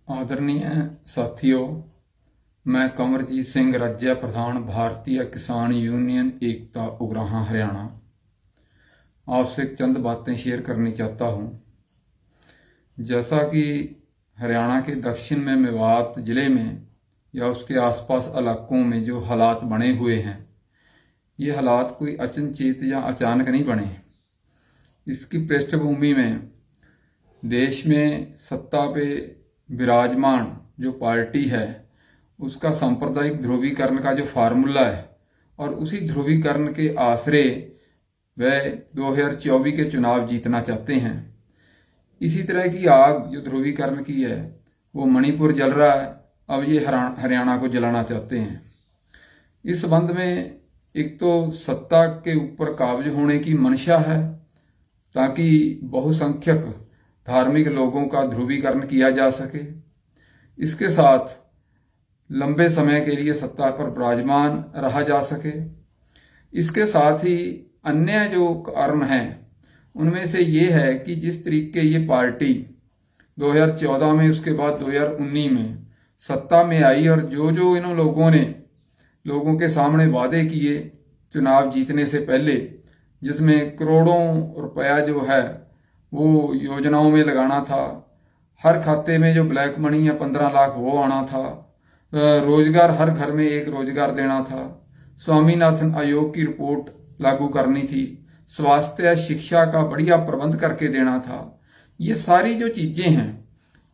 आदरणीय साथियों, मैं कंवरजीत सिंह राज्य प्रधान भारतीय किसान यूनियन एकता उगराहां हरियाणा आपसे चंद बातें शेयर करनी चाहता हूं। जैसा कि हरियाणा के दक्षिण में मेवात ज़िले में या उसके आसपास इलाकों में जो हालात बने हुए हैं, ये हालात कोई अचनचेत या अचानक नहीं बने। इसकी पृष्ठभूमि में देश में सत्ता पे विराजमान जो पार्टी है उसका सांप्रदायिक ध्रुवीकरण का जो फार्मूला है और उसी ध्रुवीकरण के आसरे वह 2024 के चुनाव जीतना चाहते हैं। इसी तरह की आग जो ध्रुवीकरण की है वो मणिपुर जल रहा है, अब ये हरियाणा को जलाना चाहते हैं। इस संबंध में एक तो सत्ता के ऊपर काबिज होने की मंशा है ताकि बहुसंख्यक धार्मिक लोगों का ध्रुवीकरण किया जा सके। इसके साथ लंबे समय के लिए सत्ता पर विराजमान रहा जा सके। इसके साथ ही अन्य जो कारण हैं उनमें से ये है कि जिस तरीके ये पार्टी 2014 में, उसके बाद 2019 में सत्ता में आई और जो इन लोगों ने लोगों के सामने वादे किए चुनाव जीतने से पहले, जिसमें करोड़ों रुपया जो है वो योजनाओं में लगाना था, हर खाते में जो ब्लैक मनी या 15 लाख वो आना था, रोजगार हर घर में एक रोजगार देना था, स्वामीनाथन आयोग की रिपोर्ट लागू करनी थी, स्वास्थ्य शिक्षा का बढ़िया प्रबंध करके देना था। ये सारी जो चीजें हैं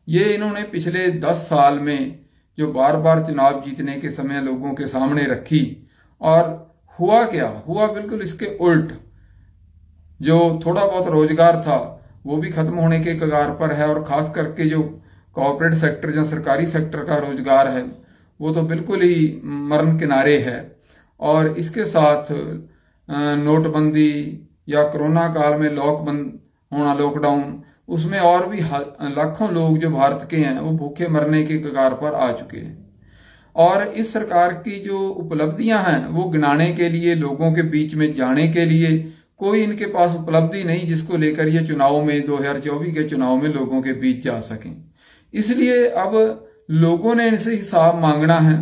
ये इन्होंने पिछले 10 साल में जो बार बार चुनाव जीतने के समय लोगों के सामने रखी, और हुआ क्या? हुआ बिल्कुल इसके उल्ट। जो थोड़ा बहुत रोजगार था वो भी खत्म होने के कगार पर है, और खास करके जो कॉर्पोरेट सेक्टर या सरकारी सेक्टर का रोजगार है वो तो बिल्कुल ही मरण किनारे है। और इसके साथ नोटबंदी या कोरोना काल में लॉकडाउन, उसमें और भी लाखों लोग जो भारत के हैं वो भूखे मरने के कगार पर आ चुके हैं। और इस सरकार की जो उपलब्धियां हैं वो गिनाने के लिए, लोगों के बीच में जाने के लिए कोई इनके पास उपलब्धि नहीं जिसको लेकर ये चुनाव में 2024 के चुनाव में लोगों के बीच जा सकें। इसलिए अब लोगों ने इनसे हिसाब मांगना है।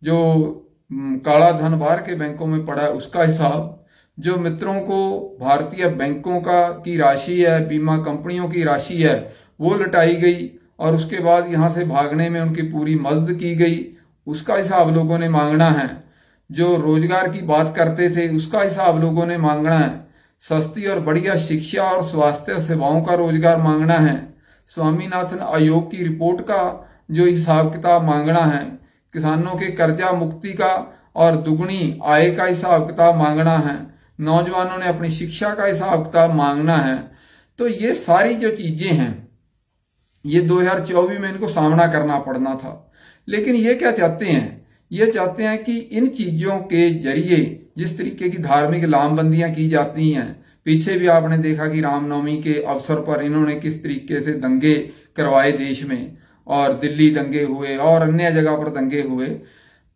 जो काला धन बाहर के बैंकों में पड़ा है उसका हिसाब, जो मित्रों को भारतीय बैंकों की राशि है, बीमा कंपनियों की राशि है वो लुटाई गई और उसके बाद यहाँ से भागने में उनकी पूरी मदद की गई, उसका हिसाब लोगों ने मांगना है। जो रोजगार की बात करते थे उसका हिसाब लोगों ने मांगना है। सस्ती और बढ़िया शिक्षा और स्वास्थ्य सेवाओं का रोजगार मांगना है। स्वामीनाथन आयोग की रिपोर्ट का जो हिसाब किताब मांगना है। किसानों के कर्जा मुक्ति का और दुगनी आय का हिसाब किताब मांगना है। नौजवानों ने अपनी शिक्षा का हिसाब किताब मांगना है। तो ये सारी जो चीजें हैं ये 2024 में इनको सामना करना पड़ना था। लेकिन ये क्या चाहते हैं? ये चाहते हैं कि इन चीजों के जरिए जिस तरीके की धार्मिक लामबंदियां की जाती हैं, पीछे भी आपने देखा कि रामनवमी के अवसर पर इन्होंने किस तरीके से दंगे करवाए देश में, और दिल्ली दंगे हुए और अन्य जगह पर दंगे हुए।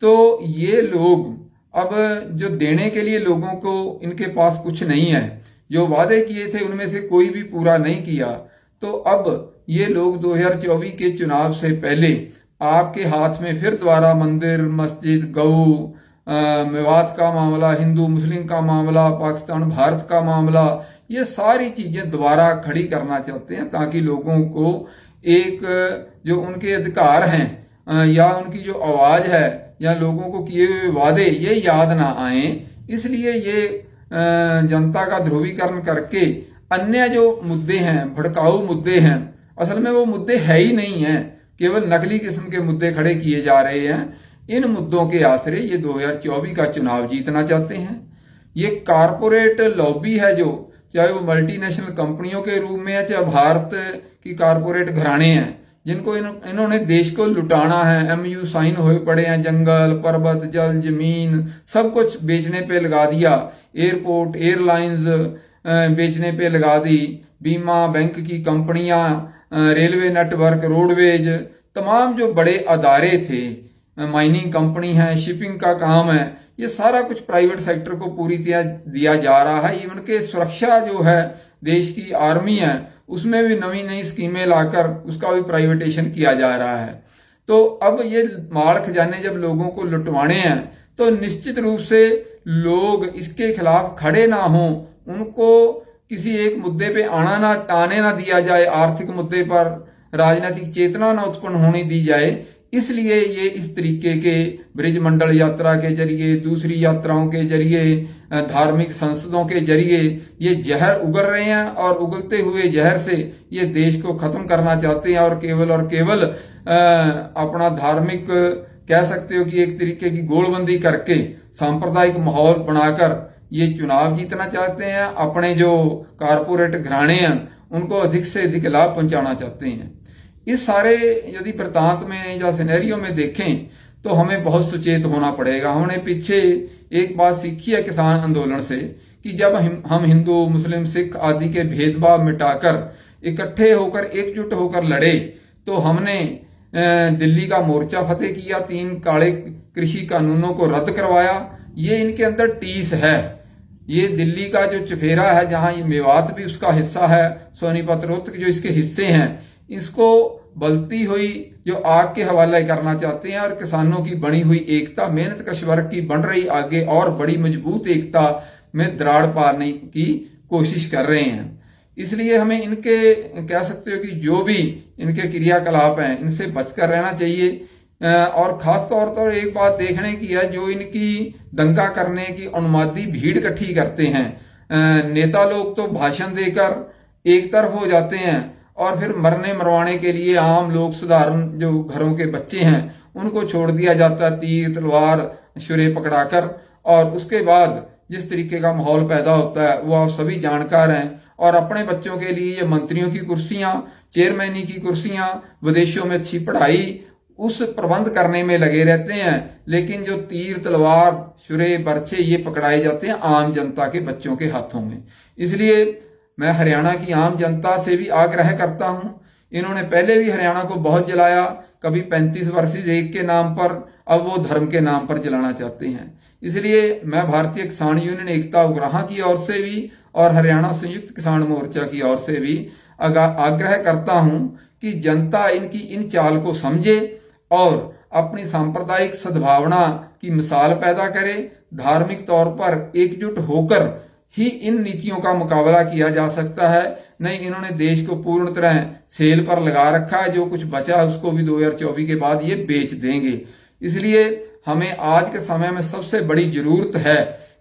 तो ये लोग अब जो देने के लिए लोगों को इनके पास कुछ नहीं है, जो वादे किए थे उनमें से कोई भी पूरा नहीं किया। तो अब ये लोग 2024 के चुनाव से पहले आपके हाथ में फिर दोबारा मंदिर, मस्जिद, गऊ, मेवात का मामला, हिंदू मुस्लिम का मामला, पाकिस्तान भारत का मामला, ये सारी चीजें दोबारा खड़ी करना चाहते हैं ताकि लोगों को एक जो उनके अधिकार हैं या उनकी जो आवाज है या लोगों को किए हुए वादे ये याद ना आए। इसलिए ये जनता का ध्रुवीकरण करके अन्य जो मुद्दे हैं, भड़काऊ मुद्दे हैं, असल में वो मुद्दे है ही नहीं है, केवल नकली किस्म के मुद्दे खड़े किए जा रहे हैं। इन मुद्दों के आसरे ये 2024 का चुनाव जीतना चाहते हैं। ये कारपोरेट लॉबी है, जो चाहे वो मल्टीनेशनल कंपनियों के रूप में है, चाहे भारत की कारपोरेट घराने हैं, जिनको इन्होंने देश को लुटाना है। MOU साइन हुए पड़े हैं, जंगल, पर्वत, जल, जमीन सब कुछ बेचने पे लगा दिया। एयरपोर्ट, एयरलाइंस बेचने पे लगा दी। बीमा, बैंक की कंपनियां, रेलवे नेटवर्क, रोडवेज, तमाम जो बड़े अदारे थे, माइनिंग कंपनी है, शिपिंग का काम है, ये सारा कुछ प्राइवेट सेक्टर को पूरी तरह दिया जा रहा है। इवन के सुरक्षा जो है, देश की आर्मी है, उसमें भी नई नई स्कीमें लाकर उसका भी प्राइवेटेशन किया जा रहा है। तो अब ये माल खजाने जब लोगों को लुटवाने हैं तो निश्चित रूप से लोग इसके खिलाफ खड़े ना हों, उनको किसी एक मुद्दे पे आने ना दिया जाए, आर्थिक मुद्दे पर राजनीतिक चेतना ना उत्पन्न होने दी जाए। इसलिए ये इस तरीके के ब्रिज मंडल यात्रा के जरिए, दूसरी यात्राओं के जरिए, धार्मिक संसदों के जरिए ये जहर उगल रहे हैं और उगलते हुए जहर से ये देश को खत्म करना चाहते हैं और केवल अपना धार्मिक कह सकते हो कि एक तरीके की गोलबंदी करके सांप्रदायिक माहौल बनाकर ये चुनाव जीतना चाहते हैं। अपने जो कारपोरेट घराने हैं उनको अधिक से अधिक लाभ पहुंचाना चाहते हैं। इस सारे यदि वृत्तांत में या सिनेरियो में देखें तो हमें बहुत सुचेत होना पड़ेगा। हमने पीछे एक बात सीखी है किसान आंदोलन से कि जब हम हिंदू, मुस्लिम, सिख आदि के भेदभाव मिटाकर इकट्ठे होकर, एकजुट होकर लड़े तो हमने दिल्ली का मोर्चा फतेह किया, 3 काले कृषि कानूनों को रद्द करवाया। ये इनके अंदर टीस है। ये दिल्ली का जो चुफेरा है, जहां ये मेवात भी उसका हिस्सा है, सोनीपत, रोहतक जो इसके हिस्से हैं, इसको बलती हुई जो आग के हवाले करना चाहते हैं और किसानों की बनी हुई एकता, मेहनत कश वर्ग की बन रही आगे और बड़ी मजबूत एकता में दरार पाने की कोशिश कर रहे हैं। इसलिए हमें इनके कह सकते हो कि जो भी इनके क्रियाकलाप हैं इनसे बचकर रहना चाहिए। और खास तौर पर एक बात देखने की है, जो इनकी दंगा करने की उन्मादी भीड़ इकट्ठी करते हैं। नेता लोग तो भाषण देकर एक तरफ हो जाते हैं और फिर मरने मरवाने के लिए आम लोग, साधारण जो घरों के बच्चे हैं, उनको छोड़ दिया जाता है तीर तलवार छुरे पकड़ाकर। और उसके बाद जिस तरीके का माहौल पैदा होता है वो आप सभी जानकार हैं। और अपने बच्चों के लिए ये मंत्रियों की कुर्सियां, चेयरमैनी की कुर्सियां, विदेशों में अच्छी पढ़ाई, उस प्रबंध करने में लगे रहते हैं। लेकिन जो तीर तलवार छुरे बर्छे ये पकड़ाए जाते हैं आम जनता के बच्चों के हाथों में। इसलिए मैं हरियाणा की आम जनता से भी आग्रह करता हूं। इन्होंने पहले भी हरियाणा को बहुत जलाया, कभी 35 वर्सेस 1 के नाम पर, अब वो धर्म के नाम पर जलाना चाहते हैं। इसलिए मैं भारतीय किसान यूनियन एकता उग्राहां की ओर से भी और हरियाणा संयुक्त किसान मोर्चा की ओर से भी आग्रह करता हूं कि जनता इनकी इन चाल को समझे और अपनी सांप्रदायिक सद्भावना की मिसाल पैदा करे। धार्मिक तौर पर एकजुट होकर ही इन नीतियों का मुकाबला किया जा सकता है। नहीं, इन्होंने देश को पूर्ण तरह सेल पर लगा रखा है। जो कुछ बचा है उसको भी 2024 के बाद ये बेच देंगे। इसलिए हमें आज के समय में सबसे बड़ी जरूरत है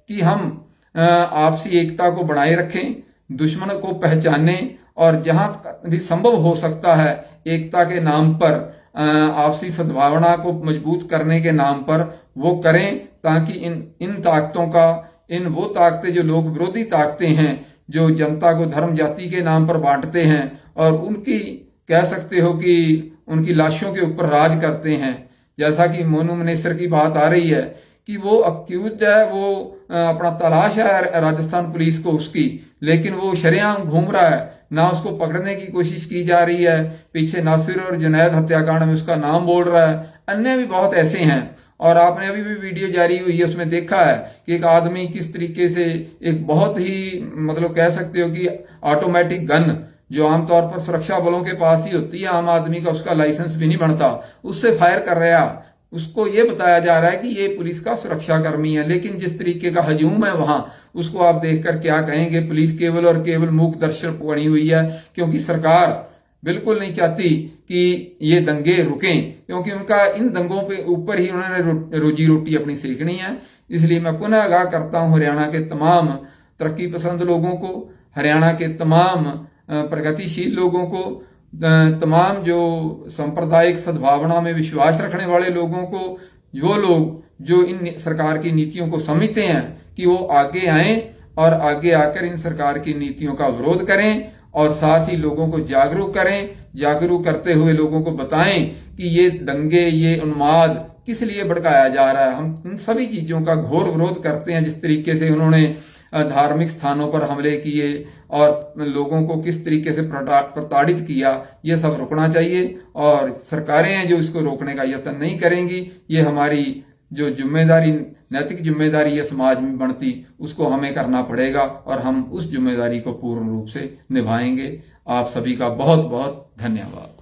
कि हम आपसी एकता को बनाए रखें, दुश्मन को पहचानें और जहां भी संभव हो सकता है एकता के नाम पर, आपसी सद्भावना को मजबूत करने के नाम पर वो करें, ताकि इन ताकतों का, इन वो ताकतें जो लोग विरोधी ताकतें हैं, जो जनता को धर्म जाति के नाम पर बांटते हैं और उनकी कह सकते हो कि उनकी लाशों के ऊपर राज करते हैं। जैसा कि मोनू मनेसर की बात आ रही है कि वो अक्यूज है, वो अपना तलाश है राजस्थान पुलिस को उसकी, लेकिन वो शरेआम घूम रहा है, ना उसको पकड़ने की कोशिश की जा रही है। पीछे नासिर और जुनैद हत्याकांड में उसका नाम बोल रहा है। अन्य भी बहुत ऐसे हैं। और आपने अभी भी वीडियो जारी हुई है, उसमें देखा है कि एक आदमी किस तरीके से एक बहुत ही मतलब कह सकते हो कि ऑटोमेटिक गन, जो आमतौर पर सुरक्षा बलों के पास ही होती है, आम आदमी का उसका लाइसेंस भी नहीं बनता, उससे फायर कर रहा। उसको ये बताया जा रहा है कि ये पुलिस का सुरक्षा कर्मी है, लेकिन जिस तरीके का हजूम है वहां, उसको आप देखकर क्या कहेंगे। पुलिस केवल और केवल मूक दर्शक बनी हुई है, क्योंकि सरकार बिल्कुल नहीं चाहती कि ये दंगे रुकें, क्योंकि उनका इन दंगों पे ऊपर ही उन्होंने रोजी रोटी अपनी सेकनी है। इसलिए मैं पुनः आगाह करता हूं हरियाणा के तमाम तरक्की पसंद लोगों को, हरियाणा के तमाम प्रगतिशील लोगों को, तमाम जो सांप्रदायिक सद्भावना में विश्वास रखने वाले लोगों को, वो लोग जो इन सरकार की नीतियों को समझते हैं कि वो आगे आएं और आगे आकर इन सरकार की नीतियों का विरोध करें और साथ ही लोगों को जागरूक करें। जागरूक करते हुए लोगों को बताएं कि ये दंगे, ये उन्माद किस लिए भड़काया जा रहा है। हम इन सभी चीजों का घोर विरोध करते हैं। जिस तरीके से उन्होंने धार्मिक स्थानों पर हमले किए और लोगों को किस तरीके से प्रताड़ित किया, ये सब रुकना चाहिए। और सरकारें हैं जो इसको रोकने का यत्न नहीं करेंगी। ये हमारी जो जिम्मेदारी नैतिक जिम्मेदारी है समाज में बनती, उसको हमें करना पड़ेगा और हम उस जिम्मेदारी को पूर्ण रूप से निभाएंगे। आप सभी का बहुत बहुत धन्यवाद।